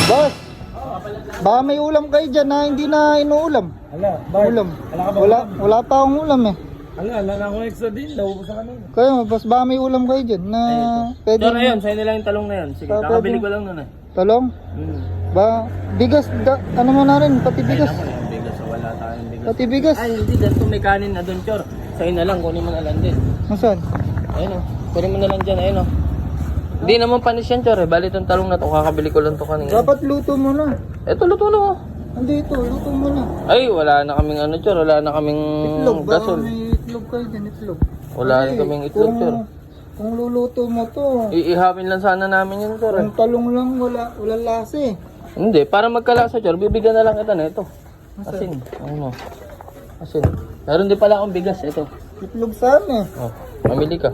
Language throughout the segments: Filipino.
Boss, baka may ulam kayo dyan na hindi na inuulam. Ala, bakit? Ulam. Ala ka ba? Wala pa akong ulam eh. Ala na akong extra din. Naubos na kanina. Kaya boss, baka may ulam kayo dyan na pwede. Sure, ayun, sa'yo nila yung talong na yan. Sige, Ah, kakabili pwede. ko lang nun eh. Talong? Ba, bigas, ano mo na rin, pati bigas. Ay, naku, yung bigas. Wala tayong bigas. Pati bigas. Ay, hindi. Ganito may kanin na doon, Chor. Sa'yo na lang, kunin mo na lang din. Nasaan? Ayun o. Kunin mo na lang dyan, ayun o. Hindi naman panis yan, Chor eh. Bali itong talong na to, kakabili ko lang to kanina. Dapat luto mo na. Eto, luto na o. Andito, luto mo na. Ay, wala na kaming ano, Chor. Wala na kaming Itlog, baka gasol. may itlog kayo dyan, itlog. Wala Kasi rin kaming itlog, Chor. Kung luluto mo to, Iihawin lang sana namin yun, Chor eh. kung talong lang, wala lasa eh. Hindi, para magkalasa, Chor, bibigyan na lang kita na ito. Asin. Ano? Asin. Meron din pala akong bigas, ito. Itlog sana eh. Oh, mamili ka.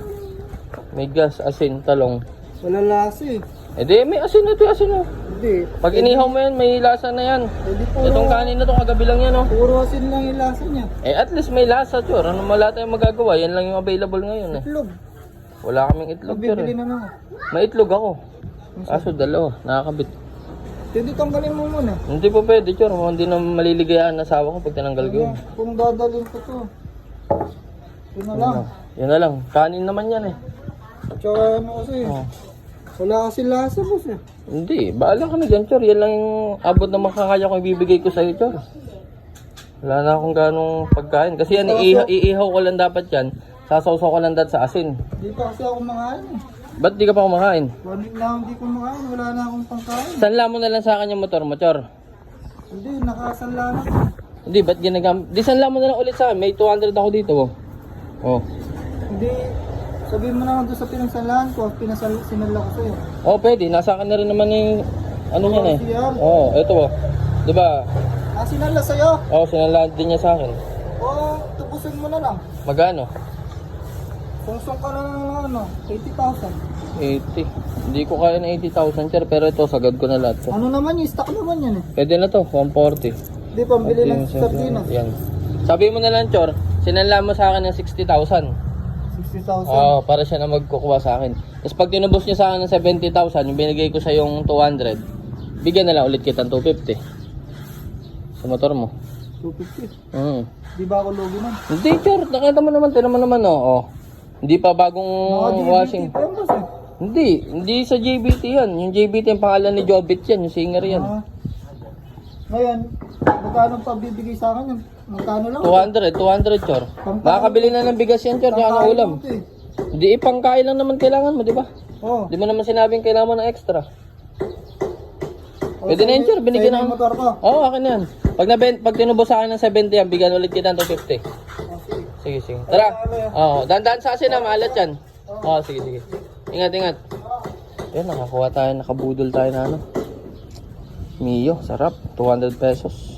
May gas, asin, talong. Wala lasa eh. Eh di, may asin na ito, asin oh. Hindi. Pag inihaw mo yan, may lasa na yan. Pwede puro, Itong kanin na to, kagabi lang yan oh. puro asin lang yung lasa niya. Eh at least may lasa, Chor. Ano wala tayong magagawa, yan lang yung available ngayon eh. Itlog. Wala kaming itlog, Chor Bibili eh. na lang. May itlog ako. Kaso dalawa, nakakabit. Hindi tanggalin mo muna. Hindi po pwede, Chor. Hindi na maliligayahan na asawa ko pag tinanggal ko yun. Kung dadalhin ko to. Yun na lang. Yan na lang. Kanin naman yan eh. Tsaka ano kasi, Oh. wala kasi lasa boss eh. Hindi, baala ka na dyan, Chor. Yan lang yung abot na makakaya ko ibibigay ko sa'yo, Chor. Wala na akong ganong pagkain. Kasi yan, iihaw ko lang dapat yan. Sasawsaw ko lang dapat sa asin. Hindi pa kasi ako kumakain eh. Ba't di ka pa kumakain? 1 week na hindi ko kumakain, wala na akong pangkain. Sanla mo na lang sa akin yung motor mo, Chor. Hindi, nakasanla na. Hindi, ba't ginagamit? Di sanla mo na lang ulit sa akin. May 200 ako dito, oh. Oh. Hindi, sabihin mo naman doon sa pinagsanlaan ko, sinala ko sa'yo. Oh, pwede. Nasa akin na rin naman yung ano yan eh. CR. Oh, eto oh. Diba? Sinala sa'yo? Oh, sinala din niya sa akin. O, tubusin mo na lang. Magano? Sungsong ka na ng ano, 80,000. 80. Hindi ko kaya na 80,000, Chor. Pero ito, sagad ko na lahat to. Ano naman yung stock naman yan eh. Pwede na to, 140. Hindi, pambili ng sardinas. Yan. Sabi mo na lang, Chor, sinanla mo sa akin ng 60,000. 60,000. Oo, para siya na magkukuha sa akin. Tapos pag tinubos niya sa akin ng 70,000, yung binigay ko sa yung 200, bigyan na lang ulit kita ng 250. Sa motor mo. 250. Di ba ako lugi man? Hindi, Chor. Nakita mo naman, tinan mo naman, oh. Hindi pa bagong washing. pa yun kasi. Hindi sa JBT yan. Yung JBT, yung pangalan ni Jobit yan, yung singer yan. Ngayon, magkano pa bibigay sa akin? Magkano lang? 200, Chor. Makakabili na ng bigas yan, Chor, kaya ng ulam. Hindi, ipangkain lang naman kailangan mo, di ba? Oo. Di mo naman sinabing kailangan mo ng extra. Pwede na yun, Chor. Binigyan ng ako. motor ko. Oo, akin yan. Pag tinubos sa akin ng 70 yan, bigyan ulit kita ng 250. Sige, sige. Tara. Oo, dandan sa asin na, maalat yan. Oo, sige, sige. Ingat, ingat. Yan, nakakuha tayo, nakabudol tayo na ano. Mio, sarap. 200 pesos.